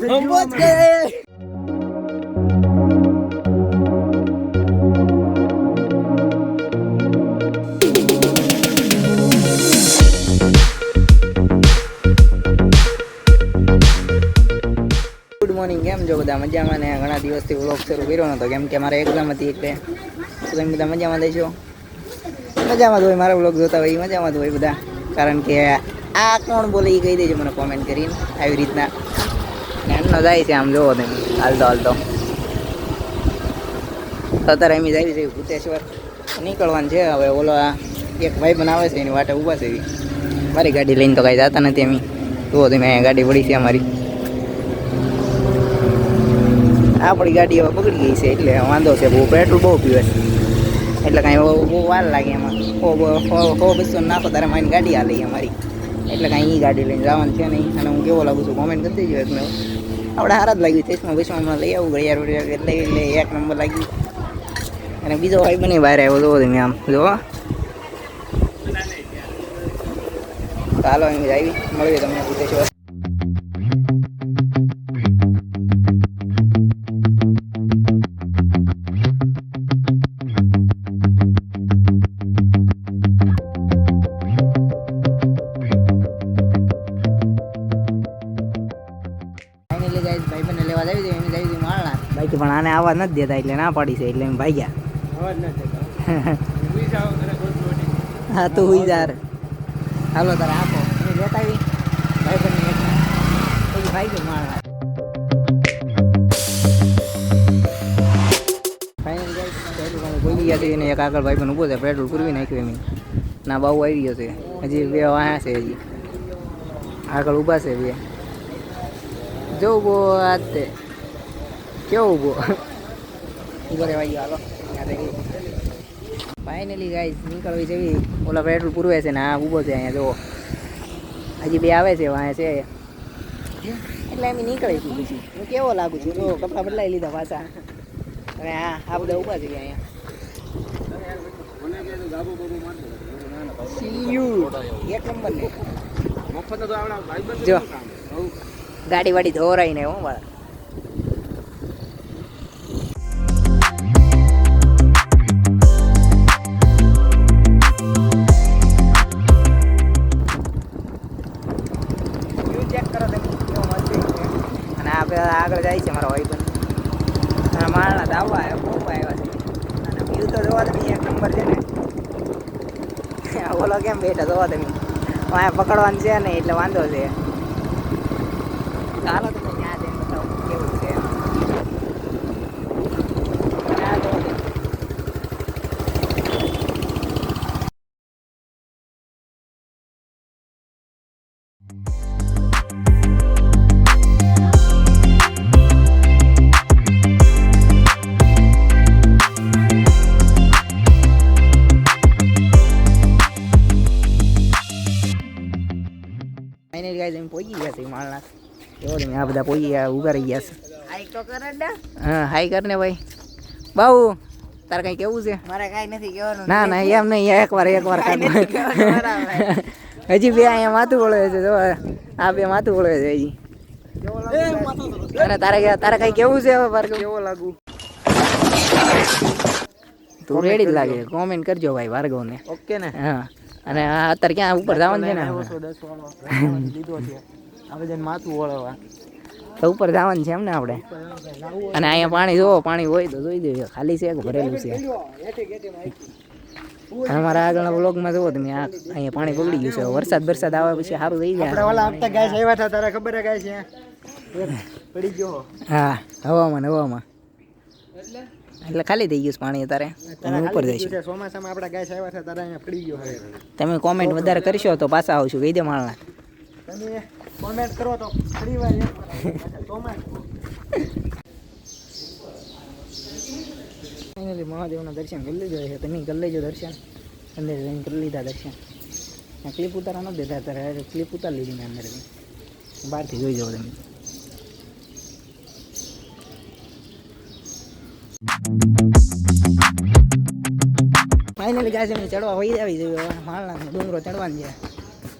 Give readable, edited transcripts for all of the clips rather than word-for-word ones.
Good morning, કેમ છો બધા? મજામાં ને? ઘણા દિવસથી વ્લોગ શરૂ કર્યો નતો કેમ કે મારે એક્ઝામ હતી એટલે. તો તમે બધા મજામાં દેશો? મજામાં જ હોય, મારા વ્લોગ જોતા હોય મજામાં જ હોય બધા. કારણ કે આ કોણ બોલે એ કહી દેજો મને કોમેન્ટ કરીને. આવી રીતના એમનો જાય છે, આમ જોવો તમે હાલતો હાલતો. અત્યારે એમ જાય છે ભૂતેશ્વર નીકળવાનું છે. હવે ઓલો એક ભાઈ પણ આવે છે, એની વાટે ઊભા છે. એવી મારી ગાડી લઈને તો કાંઈ જતા નથી. એમ જુઓ તમે, અહીંયા ગાડી પડી છે અમારી. આપણી ગાડી હવે બગડી ગઈ છે એટલે વાંધો છે. બહુ પેટ્રોલ બહુ પીવે છે એટલે કાંઈ બહુ વાર લાગે એમાં. 100-200 નાખો તારે મારી ગાડી આ લઈ અમારી. એટલે કાંઈ એ ગાડી લઈને જવાનું છે નહીં. અને હું કેવો લાગુ છું કોમેન્ટ કરી દેજો. એટલે આપણે હારા જ લાગ્યું. ચશ્મા બસમાં લઈ આવું ઘડિયાળ લઈ એક નંબર લાગ્યું. અને બીજો ભાઈ બની બહાર આવ્યો જોવો તમે, આમ જો. ચાલો એમ આવી મળીએ તમને ભૂતેશ્વર. ભાઈબંધને લેવા જાવી દે, એમ જાવી દે માળના. બાકી પણ આને આવા નથી દેતા એટલે ના પાડી છે. એટલે એમ ભાગ્યા. હા તો હુઈ યાર. હાલો તારે આપો લેતા આવી ભાઈબંધને પછી ભાઈ ગયો માળના. ફાઇનલ જાય બોલી ગયા છે. એને એક આગળ ભાઈબંધ ઊભો છે, પેટ્રોલ પૂરવી નાખ્યું એમ. ના બાબુ આવી ગયો છે. હજી બે વાયા છે. હજી આગળ ઊભા છે બે. જો ઉભો આ તે કેવો ઉભો ઉભો રહેવા ગયો. હાલો ફાઇનલી ગાઈસ નીકળવી જેવી. ઓલા પેટ્રોલ પૂરવે છે ને આ ઊભો છે અહીંયા. જુઓ હજી બે આવે છે વાંહે છે એટલે એમ નીકળીશું. પછી હું કેવો લાગુ છું? જો કપડાં બદલાવી લીધા પાછા. અને આ બધા ઊભા છે અહીંયા. એક નંબર ને જો ગાડી વાડી ધોરાઈ ને હું મારા. ચેક કરો તમે કેવો મસ્ત છે. અને આપણે આગળ જાય છે મારો ભાઈ પણ. અને માળના દાવા આવ્યા બહુ આવ્યા છે. અને વ્યૂ તો જોવા તમે એક નંબર છે ને. ઓલો કેમ બેઠા જોવા તમે. અહીંયા પકડવાનું છે ને એટલે વાંધો છે. ચાલો તમે ત્યાં જઈને બતાવો કેવું છે. ફાઇનલી ગાઈસ અમે પહોંચી ગયા છે માળના. એવો તમે આ બધા પહોંચી ગયા, ઊભા રહી ગયા છે. હાઈ તો કરે ને. હા હાઈ કર ને ભાઈ. બાબુ તારે કઈ કેવું છે? મારે કાંઈ નથી કહેવાનું. ના ના એમ નહીં, એકવાર હજી બે અહીંયા માથું વળે છે. જો આ બે માથું વળે છે હજી. અને તારે કઈ કેવું છે? હવે કેવો લાગુ? તું રેડી જ લાગે. કોમેન્ટ કરજો ભાઈ ભાર્ગવને. ઓકે ને? હા. અને અત્યારે ક્યાં ઉપર જવાનું છે ને? 10 વાળો લીધો છે. હવે જઈને માથું વળવા તો ઉપર જવાનું છે એમ ને આપણે. અને અહીંયા પાણી જોવો, પાણી હોય તો જોઈ દેજો. ખાલી છે કે ભરેલું છે? અમારા આગળના વ્લોગમાં જોવો તમે, અહીંયા પાણી બગડી ગયું છે. વરસાદ આવે પછી સારું થઈ જાય. આપણે ઓલા હપ્તા ગાય આવ્યા હતા તારે ખબર હે? ગાય છે પડી ગયો. હા હવામાં એટલે ખાલી થઈ ગયું પાણી. અત્યારે ઉપર જઈશું. ચોમાસામાં આપણા ગાય આવ્યા હતા તારે અહીંયા પડી ગયો. તમે કોમેન્ટ વધારે કરશો તો પાછા આવશું. કહી દે માળના. તમે કોમેન્ટ કરો તો ફરી વાર ફાઇનલી મહાદેવના દર્શન કરી લીધા છે. તમે કરી લેજો દર્શન. અંદર જઈને કરી લીધા દર્શન. ક્લિપ ઉતારા નથી દેતા. અત્યારે ક્લિપ ઉતારી લીધી મેં અંદર. બહારથી જોઈ જાઓ તમે. ફાઇનલી ગાય છે ચડવા હોય આવી જોઈએ. માળના ડુંગરો ચડવાની છે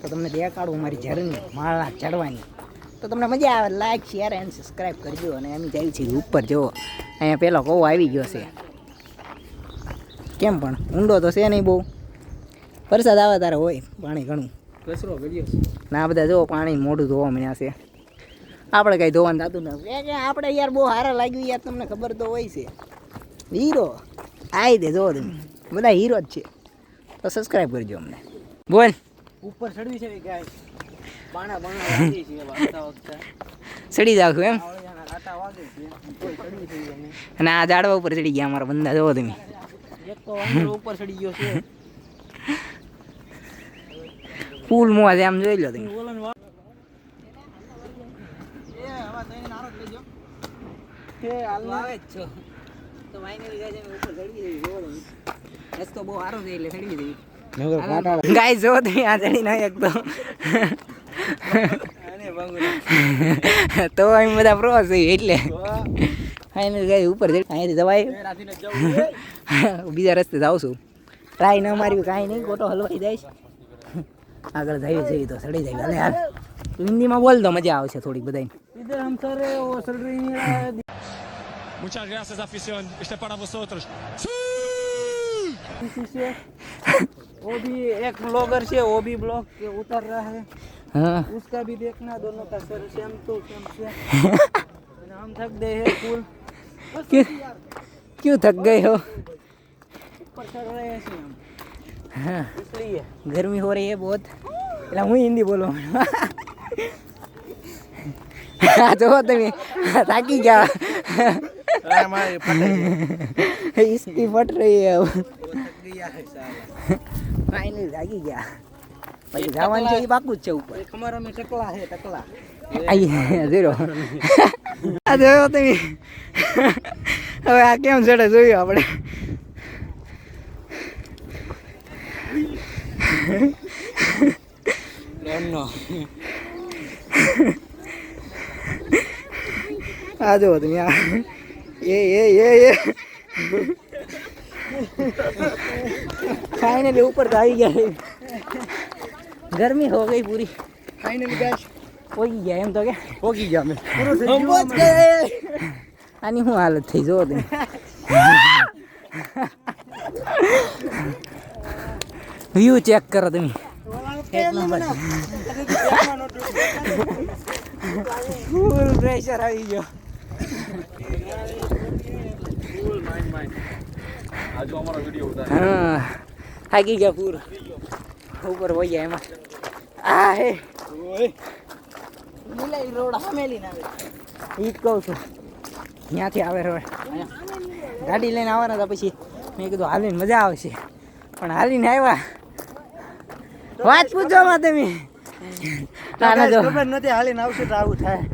તો તમને દેખાડું મારી જર્ની માળના ચડવાની. તો તમને મજા આવે લાઈક શેર એન્ડ સબસ્ક્રાઈબ કરજો. અને અમે જઈએ છીએ ઉપર. જુઓ અહીંયા પેલો કોવો આવી ગયો છે. કેમ પણ ઊંડો તો છે નહીં બહુ. વરસાદ આવે તારે હોય પાણી ઘણું. કચરો ગળ્યો ના બધા જો પાણી મોઢું ધોવા મળ્યા છે. આપણે કંઈ ધોવાનું થતું નથી. આપણે યાર બહુ સારા લાગ્યું યાર. તમને ખબર તો હોય છે. હીરો આવી દે જો તમે બધા હીરો જ છે. તો સબસ્ક્રાઈબ કરજો અમને. બોલ ઉપર ચડવી છે ગાય બાણા બાણા વાગી છે વાગતા વખતે ચડી જાવ છું એમ. આટા વાગે છે કોઈ ચડવી થઈ ગઈ અને આ ઝાડવા ઉપર ચડી ગયા અમારા બંદા. જોવો તમે એક તો વાંદરો ઉપર ચડી ગયો છે. ફૂલ મોજ આમ જોઈ લો તમે. એ હવા તઈને નારો લઈ જો કે હાલ આવે જ છો તો વાઈનલી ગાય અમે ઉપર ચડી ગઈ. જોવો તમે રસ્તો બહુ સારો છે એટલે ચડી ગઈ. ગાય જો તમે આ ચડી ના એક તો અહીં બધા પ્રો છે એટલે ફાઈનલ ગાય ઉપર ચડી. અહીંયાથી જવાય બીજા રસ્તે જાઉં છું. ટ્રાય ન માર્યું કાંઈ નહીં. ખોટો હલવાઈ જાય. આગળ જઈએ જઈએ તો ચડી જાય. અને યાર હિન્દીમાં બોલ તો મજા આવશે થોડી બધાને. Muchas gracias, afición. Este para vosotros. वो भी एक ब्लॉगर से वो भी ब्लॉग उतर रहा है. हाँ उसका भी देखना. दोनों का सर सेम टू सेम से. हम थक गए हैं फुल. क्यों थक गए हो? ऊपर चढ़ रहे हैं हम हाँ इसलिए. गर्मी हो रही है बहुत. એટલે હું હિન્દી બોલું. જો તમે થાકી ગયા. इसकी फट रही है. फाइनली થાકી ગયા. પછી જવાનું છે એ પાકું જ છે ઉપર. हमारा में टकला है टकला. આઈ ઝીરો. આ જોયો તમે. હવે આ કેમ ચડે જોયું આપણે. No. આ જો તમે આ એ फाइनली ऊपर तो आई गया. गर्मी हो गई पूरी. फाइनली गाइस પોગી ગયા એમ તો કે પોગી ગયા અમે. हम पहुंच गए. આની શું હાલત થઈ જો તમે. વ્યૂ ચેક કરો તમે. એક નંબર. ફૂલ પ્રેશર આવી ગયો. आज हमारा वीडियो होता है. હા થાકી ગયા પૂર. ઉપર હોય ગયા એમાં. આ હે મિલાઈ રોડ હમેલી ના આવે. ઈ જ કહું છું. ત્યાંથી આવે રોડ. ગાડી લઈને આવવાના હતા. પછી મેં કીધું હાલીને મજા આવશે. પણ હાલીને આવ્યા. વાત પૂછો માં તમે. ખબર નથી હાલીને આવશે તો આવું થાય.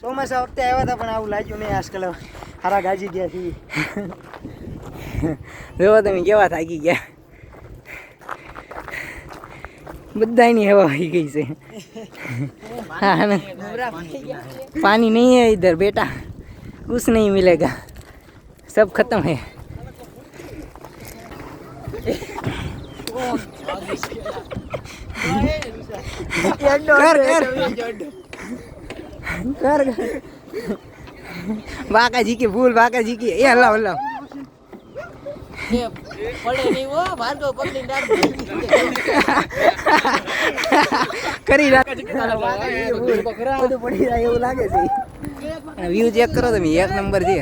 ચોમાસા વખતે આવ્યા હતા પણ આવું લાગ્યું નહીં. આજકાલ હારા ગાજી ગયા છીએ. જોવો તમે કેવા થાકી ગયા. બધાની હવા આવી ગઈ છે. पानी नहीं है इधर बेटा. कुछ नहीं मिलेगा. सब खत्म है. कर बाका जी की भूल. बाका जी की ये अल्लाह अल्लाह પડે નહીં હો. ભાર્ગવ પકડી ડાળ કરી રાખે. બધું પડી જાય એવું લાગે છે. વ્યૂ ચેક કરો તમે. એક નંબર છે.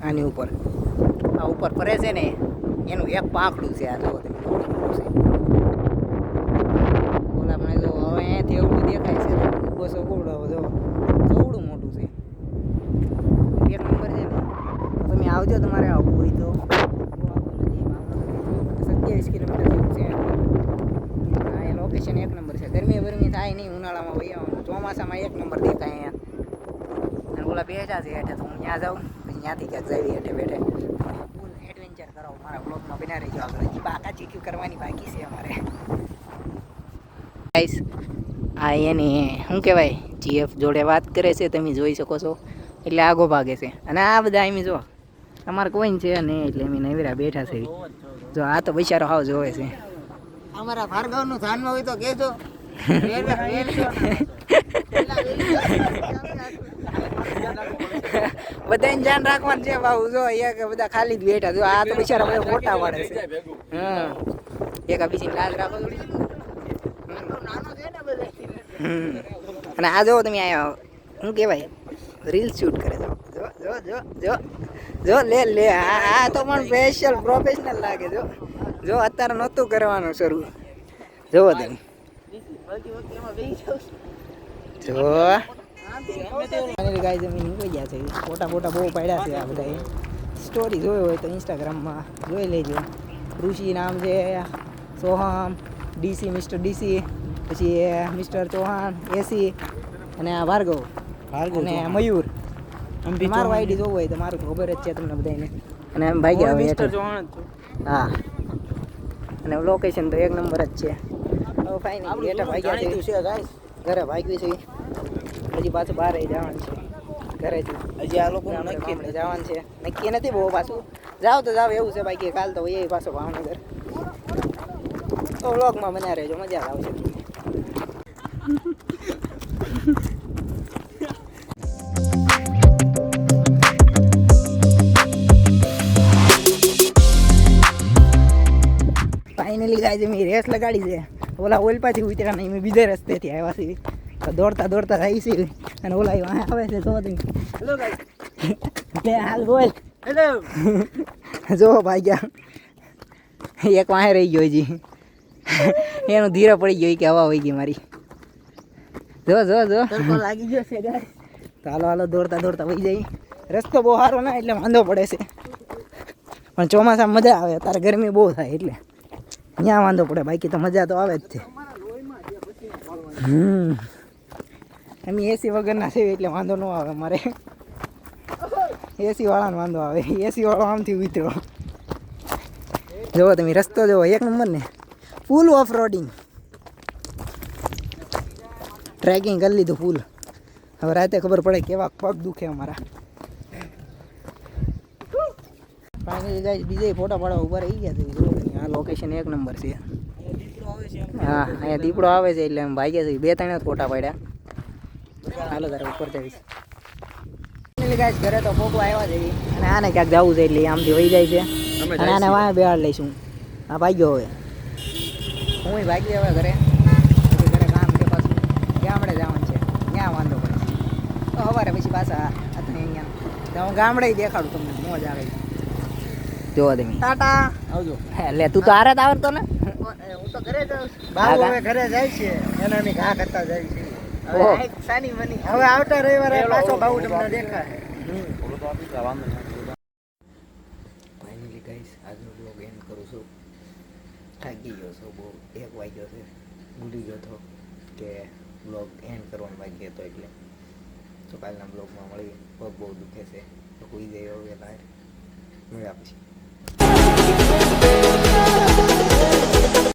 આની ઉપર આ ઉપર ફરે છે ને એનું એક પાંખડું છે. આ જો તમે ઓલા મને જો હવે અહીંયાથી એવું દેખાય છે. બસો કોવડો જો કેવડું મોટું છે. એક નંબર છે ને. તમે આવજો તમારે આવવું હોય તો. 27 કિલોમીટર જેવું છે. હા એ લોકેશન એક નંબર છે. ગરમી થાય નહીં. ઉનાળામાં ભાઈ આવવાનું. ચોમાસામાં એક નંબર દેખાય અહીંયા. અને ઓલા બેઠા છે હેઠે. તો હું ત્યાં જાઉં. ત્યાંથી ક્યાંક જઈએ હેઠે બેઠે. ફૂલ એડવેન્ચર કરો મારા બ્લોગમાં બના રહેજો આગળ હજી બાકા ચીક્યું કરવાની બાકી છે અમારે ગાઈસ આ એની શું કહેવાય જીએફ જોડે વાત કરે છે તમે જોઈ શકો છો એટલે આગો ભાગે છે અને આ બધા એમ જો તમારે કોઈ છે નહીં એટલે એમ નવીરા બેઠા છે જો આ તો બિચારો હાવ જોવે છે અમારા ભાર્ગવનું ધ્યાનમાં હોય તો કહેજો બધાને ધ્યાન રાખવાનું છે બાબુ જો એક બધા ખાલી જ બેઠા જો આ તો બિચારા બધા ફોટા પાડે છે હા એક આ બીજી લાજ રાખો અને આ જો તમે આયા શું કહેવાય રીલ શૂટ કરે જો જો જો જો જો લે લે આ તો પણ સ્પેશિયલ પ્રોફેશનલ લાગે જો જો અત્યારે નહોતું કરવાનું શરૂ જોવો તમે જો ગાય જમીન નીકળી ગયા છે ફોટા ફોટા બહુ પાડ્યા છે આ બધા સ્ટોરી જોયો હોય તો ઇન્સ્ટાગ્રામમાં જોઈ લેજો ઋષિ નામ છે સોહમ ડીસી મિસ્ટર ડીસી પછી મિસ્ટર ચૌહાણ એસી અને આ ભાર્ગવ અને મયુર મારું આઈડી જોવું હોય તો મારું તો ખબર જ છે તમને બધાને અને એમ ભાઈ ગયા મિસ્ટર ચૌહાણ હા અને લોકેશન તો એક નંબર જ છે હવે ફાઇનલ બેટા ભાગ્યા છે ઘરે ભાગવી છે હજી પાછું બહાર જવાનું છે ઘરેથી હજી આ લોકો નક્કી જવાનું છે નક્કી નથી બહુ પાછું જાવ તો જાવ એવું છે બાકી કાલ તો એ પાછો ભાવનગર તો વ્લોગમાં બન્યા રહેજો મજા આવશે ફાઇનલી ગાય છે મેં રેસ લગાડી છે ઓલા ઓલ પાછી ઉતર્યા નહીં મેં બીજા રસ્તેથી આવ્યા છે દોડતા દોડતા આવી છે અને ઓલા આવે છે તો હેલો ગાય હાલ બોલ હેલો જો ભાઈ ગયા એક વાહે રહી ગયો હજી એનું ધીરે પડી ગયો કે હવા હોઈ ગઈ મારી જો જો જો લાગી ગયો છે ગાય તો હાલો હાલો દોડતા દોડતા વહી જાય રસ્તો બહુ સારો ના એટલે વાંધો પડે છે પણ ચોમાસામાં મજા આવે તારે ગરમી બહુ થાય એટલે ત્યાં વાંધો પડે બાકી તો મજા તો આવે જ છે અમે એસી વગરના છે એટલે વાંધો ન આવે મારે એસી વાળાને વાંધો આવે એસી વાળો આમથી ઉતરો જુઓ તમે રસ્તો જુઓ એક નંબર ને ફૂલ ઓફ રોડિંગ ટ્રેકિંગ કરી લીધું ફૂલ હવે રાતે ખબર પડે કેવા પગ દુખે અમારા ફાઇનલી ગાઈસ બીજે ફોટા પાડવા ઉભા રહી ગયા છે જુઓ આ લોકેશન એક નંબર છે હા અહીંયા દીપડો આવે છે એટલે એમ ભાગ્યા છે 2-3 ફોટા પાડ્યા હાલો તારે ઉપર જઈશ ગાઈસ ઘરે તો પોકો આવ્યા છે અને આને ક્યાંક જવું છે એટલે આમથી વહી જાય છે અને આને વાંહે બેહાડ લઈશું હા ભાગ્યો હવે હું ભાગી હવે ઘરે પછી ઘરે કામ છે પાછું ગામડે જવાનું છે ત્યાં વાંધો પડે તો સવારે પછી પાછા અહીંયા હું ગામડે દેખાડું તમને મોજ આવે જોવા તમે ટાટા આવજો એટલે તું તો આરે જ આવડતો ને હું તો ઘરે જાઉં બાબુ હવે ઘરે જાય છે એના ની ઘા કરતા જાય છે હવે આવતા રવિવારે પાછો બાબુ તમને દેખાય ફાઇનલી ગાઈસ આજનો બ્લોગ એન્ડ કરું છું થાકી ગયો છું બહુ 1 વાગ્યો છે ભૂલી ગયો હતો કે બ્લોગ એન્ડ કરવાનો બાકી હતો એટલે તો કાલના બ્લોગમાં મળી પગ બહુ દુખે છે તો કોઈ જાય હવે બહાર મળ્યા પછી